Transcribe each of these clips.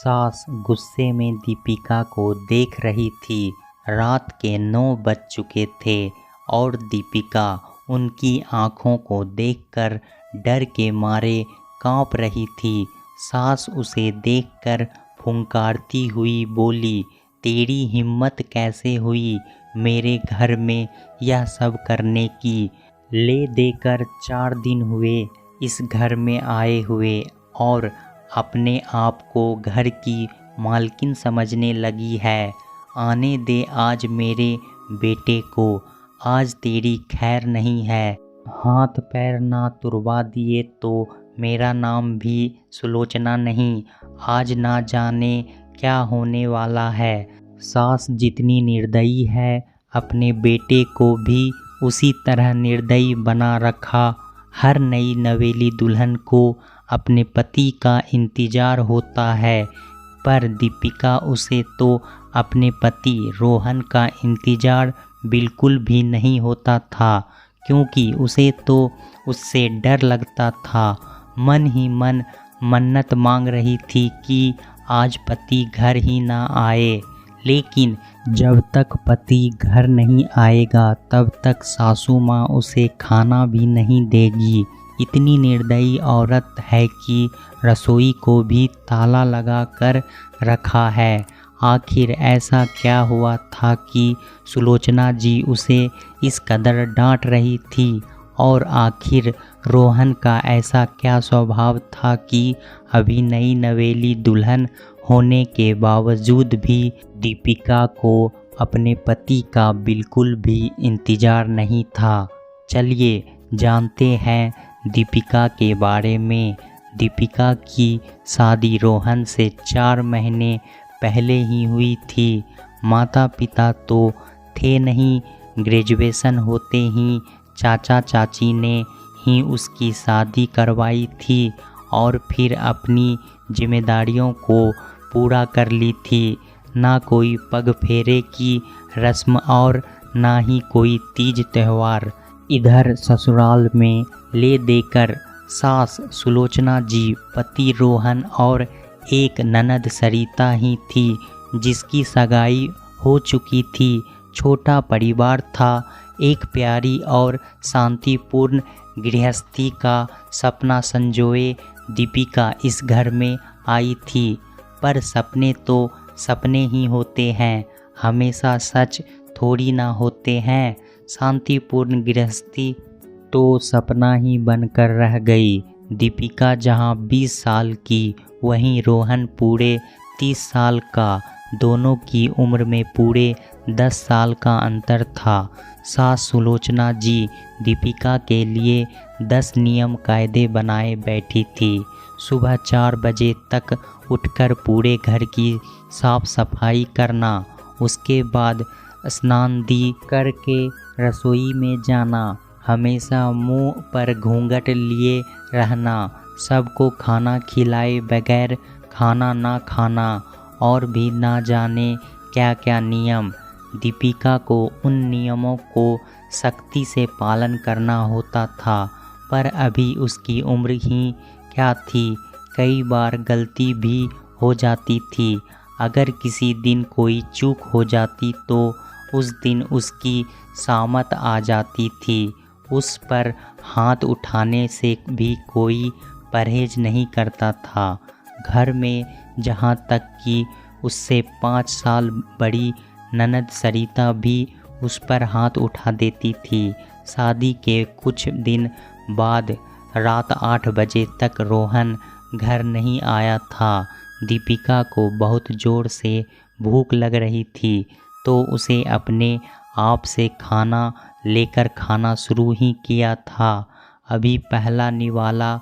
सास गुस्से में दीपिका को देख रही थी। रात के 9 बज चुके थे और दीपिका उनकी आंखों को देखकर डर के मारे कांप रही थी। सास उसे देखकर फुंकारती हुई बोली, तेरी हिम्मत कैसे हुई मेरे घर में यह सब करने की? ले देकर 4 दिन हुए इस घर में आए हुए और अपने आप को घर की मालकिन समझने लगी है। आने दे आज मेरे बेटे को, आज तेरी खैर नहीं है। हाथ पैर ना तुड़वा दिए तो मेरा नाम भी सुलोचना नहीं। आज ना जाने क्या होने वाला है। सास जितनी निर्दयी है अपने बेटे को भी उसी तरह निर्दयी बना रखा। हर नई नवेली दुल्हन को अपने पति का इंतज़ार होता है, पर दीपिका उसे तो अपने पति रोहन का इंतज़ार बिल्कुल भी नहीं होता था, क्योंकि उसे तो उससे डर लगता था। मन ही मन मन्नत मांग रही थी कि आज पति घर ही ना आए, लेकिन जब तक पति घर नहीं आएगा तब तक सासू माँ उसे खाना भी नहीं देगी। इतनी निर्दयी औरत है कि रसोई को भी ताला लगा कर रखा है। आखिर ऐसा क्या हुआ था कि सुलोचना जी उसे इस कदर डांट रही थी? और आखिर रोहन का ऐसा क्या स्वभाव था कि अभी नई नवेली दुल्हन होने के बावजूद भी दीपिका को अपने पति का बिल्कुल भी इंतज़ार नहीं था। चलिए जानते हैं दीपिका के बारे में। दीपिका की शादी रोहन से 4 महीने पहले ही हुई थी। माता पिता तो थे नहीं, ग्रेजुएशन होते ही चाचा चाची ने ही उसकी शादी करवाई थी और फिर अपनी जिम्मेदारियों को पूरा कर ली थी। ना कोई पग फेरे की रस्म और ना ही कोई तीज त्यौहार। इधर ससुराल में ले देकर सास सुलोचना जी, पति रोहन और एक ननद सरिता ही थी जिसकी सगाई हो चुकी थी। छोटा परिवार था। एक प्यारी और शांतिपूर्ण गृहस्थी का सपना संजोए दीपिका इस घर में आई थी। पर सपने तो सपने ही होते हैं, हमेशा सच थोड़ी ना होते हैं। शांतिपूर्ण गृहस्थी तो सपना ही बनकर रह गई। दीपिका जहां 20 साल की, वहीं रोहन पूरे 30 साल का। दोनों की उम्र में पूरे 10 साल का अंतर था। सास सुलोचना जी दीपिका के लिए 10 नियम कायदे बनाए बैठी थी। सुबह 4 बजे तक उठकर पूरे घर की साफ सफाई करना, उसके बाद स्नान दी करके रसोई में जाना, हमेशा मुंह पर घूंघट लिए रहना, सबको खाना खिलाए बगैर खाना ना खाना और भी ना जाने क्या क्या नियम। दीपिका को उन नियमों को सख्ती से पालन करना होता था, पर अभी उसकी उम्र ही क्या थी। कई बार गलती भी हो जाती थी। अगर किसी दिन कोई चूक हो जाती तो उस दिन उसकी सामत आ जाती थी। उस पर हाथ उठाने से भी कोई परहेज नहीं करता था। घर में जहाँ तक कि उससे 5 साल बड़ी ननद सरिता भी उस पर हाथ उठा देती थी। शादी के कुछ दिन बाद रात 8 बजे तक रोहन घर नहीं आया था। दीपिका को बहुत ज़ोर से भूख लग रही थी तो उसे अपने आप से खाना लेकर खाना शुरू ही किया था। अभी पहला निवाला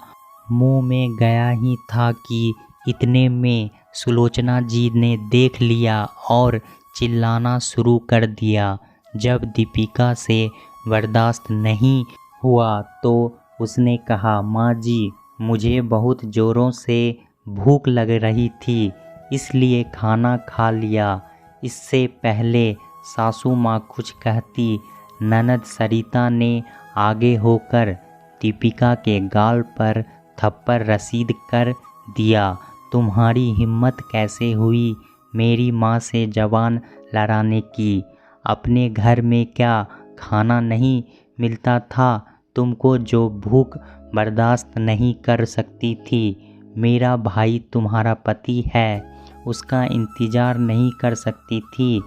मुंह में गया ही था कि इतने में सुलोचना जी ने देख लिया और चिल्लाना शुरू कर दिया। जब दीपिका से बर्दाश्त नहीं हुआ तो उसने कहा, माँ जी, मुझे बहुत ज़ोरों से भूख लग रही थी इसलिए खाना खा लिया। इससे पहले सासू माँ कुछ कहती, ननद सरिता ने आगे होकर दीपिका के गाल पर थप्पड़ रसीद कर दिया। तुम्हारी हिम्मत कैसे हुई मेरी माँ से ज़बान लड़ाने की? अपने घर में क्या खाना नहीं मिलता था तुमको जो भूख बर्दाश्त नहीं कर सकती थी? मेरा भाई तुम्हारा पति है, उसका इंतज़ार नहीं कर सकती थी?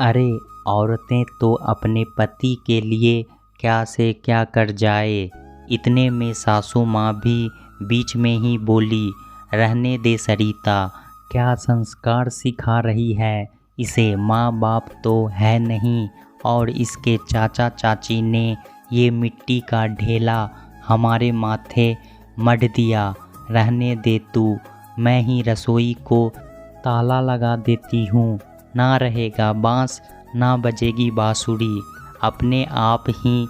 अरे औरतें तो अपने पति के लिए क्या से क्या कर जाए। इतने में सासू माँ भी बीच में ही बोली, रहने दे सरिता, क्या संस्कार सिखा रही है इसे? माँ बाप तो है नहीं और इसके चाचा चाची ने ये मिट्टी का ढेला हमारे माथे मढ़ दिया। रहने दे तू, मैं ही रसोई को ताला लगा देती हूँ। ना रहेगा बाँस ना बजेगी बाँसुरी, अपने आप ही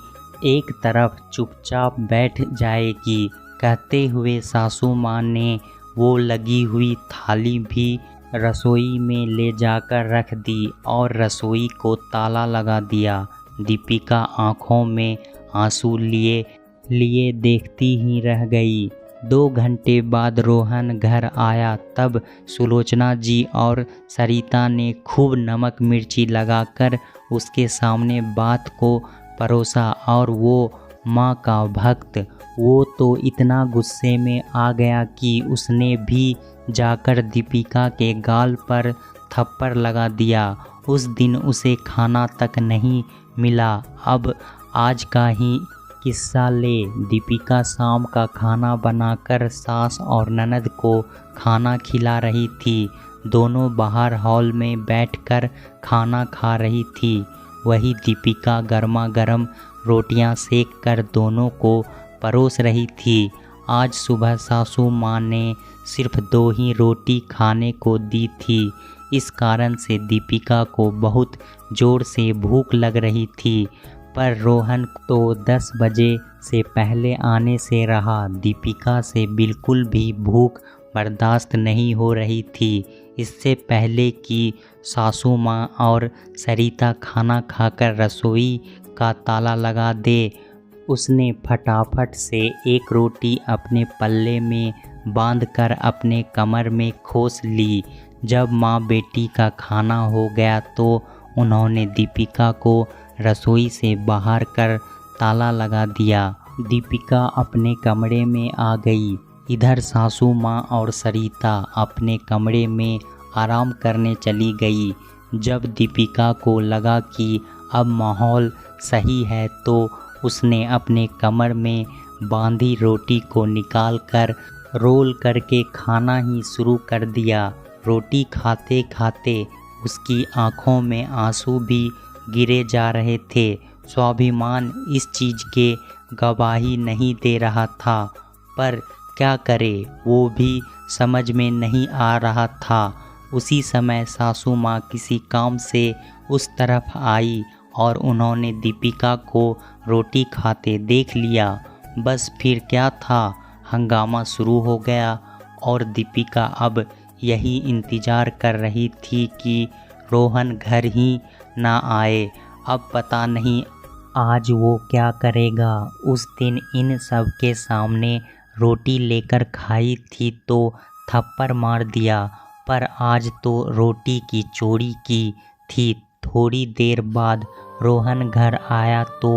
एक तरफ चुपचाप बैठ जाएगी। कहते हुए सासू माँ ने वो लगी हुई थाली भी रसोई में ले जाकर रख दी और रसोई को ताला लगा दिया। दीपिका आंखों में आंसू लिए लिए देखती ही रह गई। 2 घंटे बाद रोहन घर आया, तब सुलोचना जी और सरिता ने खूब नमक मिर्ची लगाकर उसके सामने बात को परोसा और वो माँ का भक्त, वो तो इतना गुस्से में आ गया कि उसने भी जाकर दीपिका के गाल पर थप्पड़ लगा दिया। उस दिन उसे खाना तक नहीं मिला। अब आज का ही किस्सा ले। दीपिका शाम का खाना बनाकर सास और ननद को खाना खिला रही थी। दोनों बाहर हॉल में बैठकर खाना खा रही थी। वही दीपिका गर्मा गर्म रोटियां सेक कर दोनों को परोस रही थी। आज सुबह सासू माँ ने सिर्फ 2 ही रोटी खाने को दी थी। इस कारण से दीपिका को बहुत ज़ोर से भूख लग रही थी, पर रोहन तो 10 बजे से पहले आने से रहा। दीपिका से बिल्कुल भी भूख बर्दाश्त नहीं हो रही थी। इससे पहले कि सासू माँ और सरिता खाना खाकर रसोई का ताला लगा दे, उसने फटाफट से एक रोटी अपने पल्ले में बांधकर अपने कमर में खोस ली। जब माँ बेटी का खाना हो गया तो उन्होंने दीपिका को रसोई से बाहर कर ताला लगा दिया। दीपिका अपने कमरे में आ गई। इधर सासू माँ और सरिता अपने कमरे में आराम करने चली गई। जब दीपिका को लगा कि अब माहौल सही है तो उसने अपने कमर में बांधी रोटी को निकालकर रोल करके खाना ही शुरू कर दिया। रोटी खाते खाते उसकी आंखों में आंसू भी गिरे जा रहे थे। स्वाभिमान इस चीज़ के गवाही नहीं दे रहा था, पर क्या करे वो भी समझ में नहीं आ रहा था। उसी समय सासू माँ किसी काम से उस तरफ आई और उन्होंने दीपिका को रोटी खाते देख लिया। बस फिर क्या था, हंगामा शुरू हो गया और दीपिका अब यही इंतज़ार कर रही थी कि रोहन घर ही ना आए। अब पता नहीं आज वो क्या करेगा। उस दिन इन सब के सामने रोटी लेकर खाई थी तो थप्पड़ मार दिया, पर आज तो रोटी की चोरी की थी। थोड़ी देर बाद रोहन घर आया तो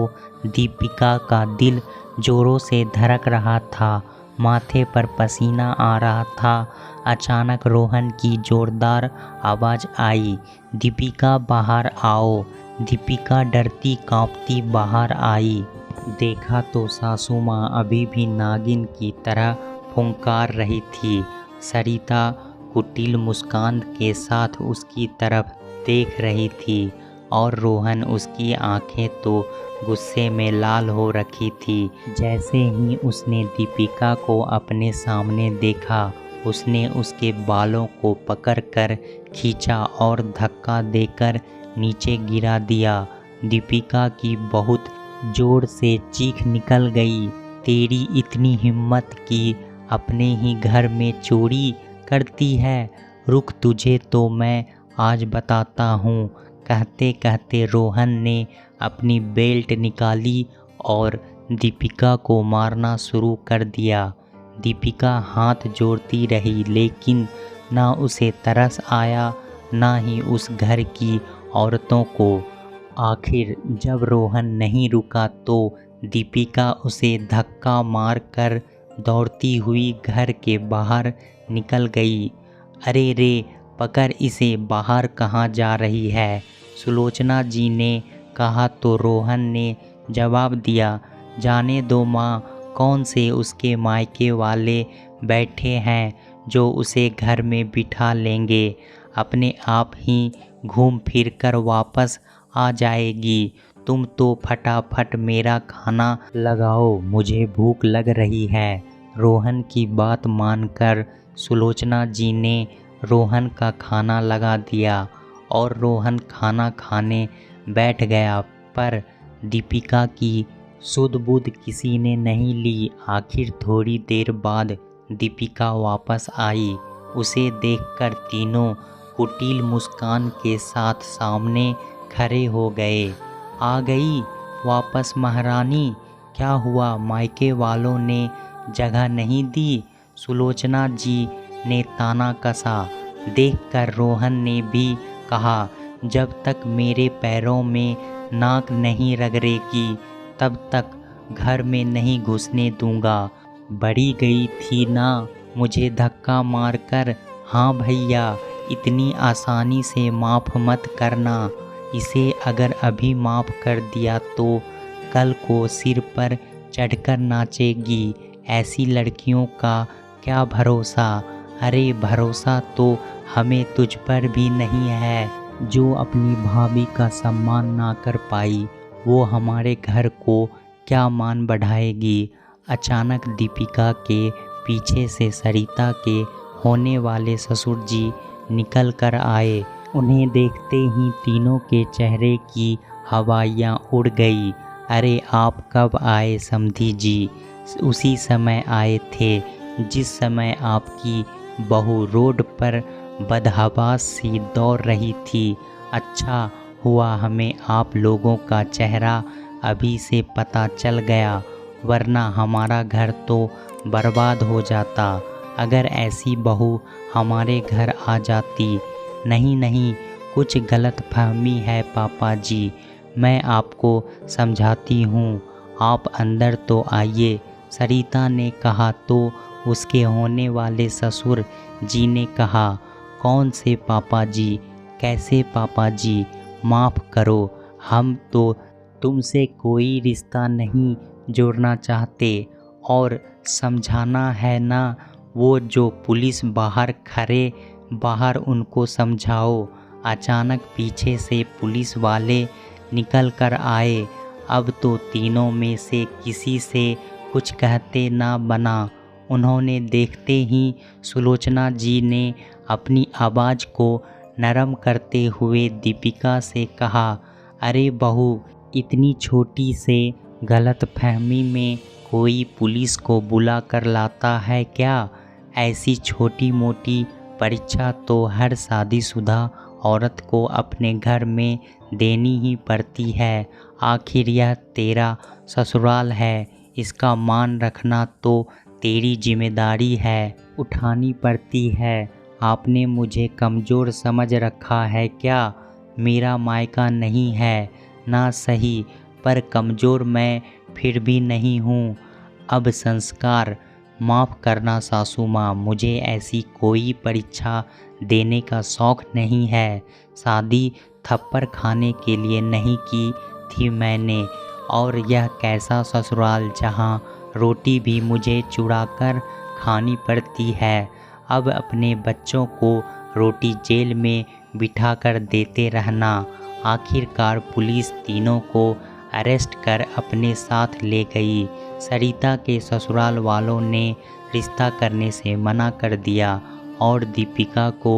दीपिका का दिल ज़ोरों से धड़क रहा था, माथे पर पसीना आ रहा था। अचानक रोहन की ज़ोरदार आवाज़ आई, दीपिका बाहर आओ। दीपिका डरती कांपती बाहर आई। देखा तो सासू माँ अभी भी नागिन की तरह फुंकार रही थी। सरिता कुटिल मुस्कान के साथ उसकी तरफ देख रही थी और रोहन उसकी आंखें तो गुस्से में लाल हो रखी थी। जैसे ही उसने दीपिका को अपने सामने देखा, उसने उसके बालों को पकड़कर खींचा और धक्का देकर नीचे गिरा दिया। दीपिका की बहुत ज़ोर से चीख निकल गई, तेरी इतनी हिम्मत कि अपने ही घर में चोरी करती है? रुक, तुझे तो मैं आज बताता हूँ। कहते कहते रोहन ने अपनी बेल्ट निकाली और दीपिका को मारना शुरू कर दिया। दीपिका हाथ जोड़ती रही, लेकिन ना उसे तरस आया, ना ही उस घर की औरतों को। आखिर जब रोहन नहीं रुका तो दीपिका उसे धक्का मारकर दौड़ती हुई घर के बाहर निकल गई। अरे रे, पकड़ इसे, बाहर कहाँ जा रही है? सुलोचना जी ने कहा तो रोहन ने जवाब दिया, जाने दो माँ, कौन से उसके मायके वाले बैठे हैं जो उसे घर में बिठा लेंगे, अपने आप ही घूम फिर कर वापस आ जाएगी। तुम तो फटाफट मेरा खाना लगाओ, मुझे भूख लग रही है। रोहन की बात मानकर सुलोचना जी ने रोहन का खाना लगा दिया और रोहन खाना खाने बैठ गया, पर दीपिका की सुध बुध किसी ने नहीं ली। आखिर थोड़ी देर बाद दीपिका वापस आई। उसे देखकर तीनों कुटिल मुस्कान के साथ सामने खड़े हो गए। आ गई वापस महारानी? क्या हुआ, मायके वालों ने जगह नहीं दी? सुलोचना जी ने ताना कसा। देखकर रोहन ने भी कहा, जब तक मेरे पैरों में नाक नहीं रगड़ेगी तब तक घर में नहीं घुसने दूंगा। बड़ी गई थी ना मुझे धक्का मारकर। हाँ भैया, इतनी आसानी से माफ़ मत करना। इसे अगर अभी माफ़ कर दिया तो कल को सिर पर चढ़कर नाचेगी। ऐसी लड़कियों का क्या भरोसा? अरे भरोसा तो हमें तुझ पर भी नहीं है। जो अपनी भाभी का सम्मान ना कर पाई, वो हमारे घर को क्या मान बढ़ाएगी। अचानक दीपिका के पीछे से सरिता के होने वाले ससुर जी निकल कर आए। उन्हें देखते ही तीनों के चेहरे की हवाइयाँ उड़ गई। अरे आप कब आए समधी जी? उसी समय आए थे जिस समय आपकी बहू रोड पर बदहवास सी दौड़ रही थी। अच्छा हुआ हमें आप लोगों का चेहरा अभी से पता चल गया, वरना हमारा घर तो बर्बाद हो जाता अगर ऐसी बहू हमारे घर आ जाती। नहीं नहीं, कुछ गलतफहमी है पापा जी, मैं आपको समझाती हूँ, आप अंदर तो आइए। सरिता ने कहा तो उसके होने वाले ससुर जी ने कहा, कौन से पापा जी? कैसे पापा जी? माफ़ करो, हम तो तुमसे कोई रिश्ता नहीं जोड़ना चाहते। और समझाना है ना, वो जो पुलिस बाहर खड़े, बाहर उनको समझाओ। अचानक पीछे से पुलिस वाले निकल कर आए। अब तो तीनों में से किसी से कुछ कहते ना बना। उन्होंने देखते ही सुलोचना जी ने अपनी आवाज़ को नरम करते हुए दीपिका से कहा, अरे बहू, इतनी छोटी से गलतफहमी में कोई पुलिस को बुला कर लाता है क्या? ऐसी छोटी मोटी परीक्षा तो हर शादीशुदा औरत को अपने घर में देनी ही पड़ती है। आखिर यह तेरा ससुराल है, इसका मान रखना तो तेरी जिम्मेदारी है, उठानी पड़ती है। आपने मुझे कमज़ोर समझ रखा है क्या? मेरा मायका नहीं है ना सही, पर कमज़ोर मैं फिर भी नहीं हूँ। अब संस्कार, माफ़ करना सासू माँ, मुझे ऐसी कोई परीक्षा देने का शौक़ नहीं है। शादी थप्पड़ खाने के लिए नहीं की थी मैंने। और यह कैसा ससुराल जहाँ रोटी भी मुझे चुराकर खानी पड़ती है। अब अपने बच्चों को रोटी जेल में बिठा कर देते रहना। आखिरकार पुलिस तीनों को अरेस्ट कर अपने साथ ले गई। सरिता के ससुराल वालों ने रिश्ता करने से मना कर दिया और दीपिका को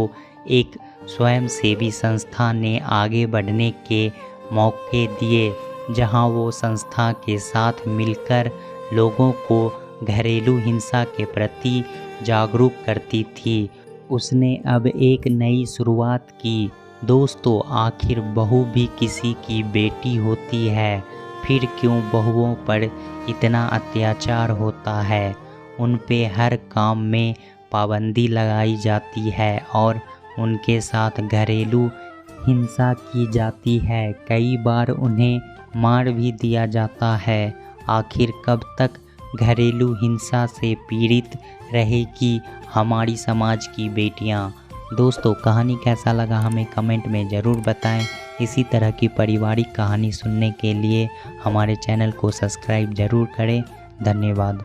एक स्वयंसेवी संस्था ने आगे बढ़ने के मौके दिए, जहां वो संस्था के साथ मिलकर लोगों को घरेलू हिंसा के प्रति जागरूक करती थी। उसने अब एक नई शुरुआत की। दोस्तों, आखिर बहू भी किसी की बेटी होती है, फिर क्यों बहुओं पर इतना अत्याचार होता है? उन पे हर काम में पाबंदी लगाई जाती है और उनके साथ घरेलू हिंसा की जाती है। कई बार उन्हें मार भी दिया जाता है। आखिर कब तक घरेलू हिंसा से पीड़ित रहेगी हमारी समाज की बेटियां? दोस्तों, कहानी कैसा लगा हमें कमेंट में ज़रूर बताएं। इसी तरह की पारिवारिक कहानी सुनने के लिए हमारे चैनल को सब्सक्राइब ज़रूर करें। धन्यवाद।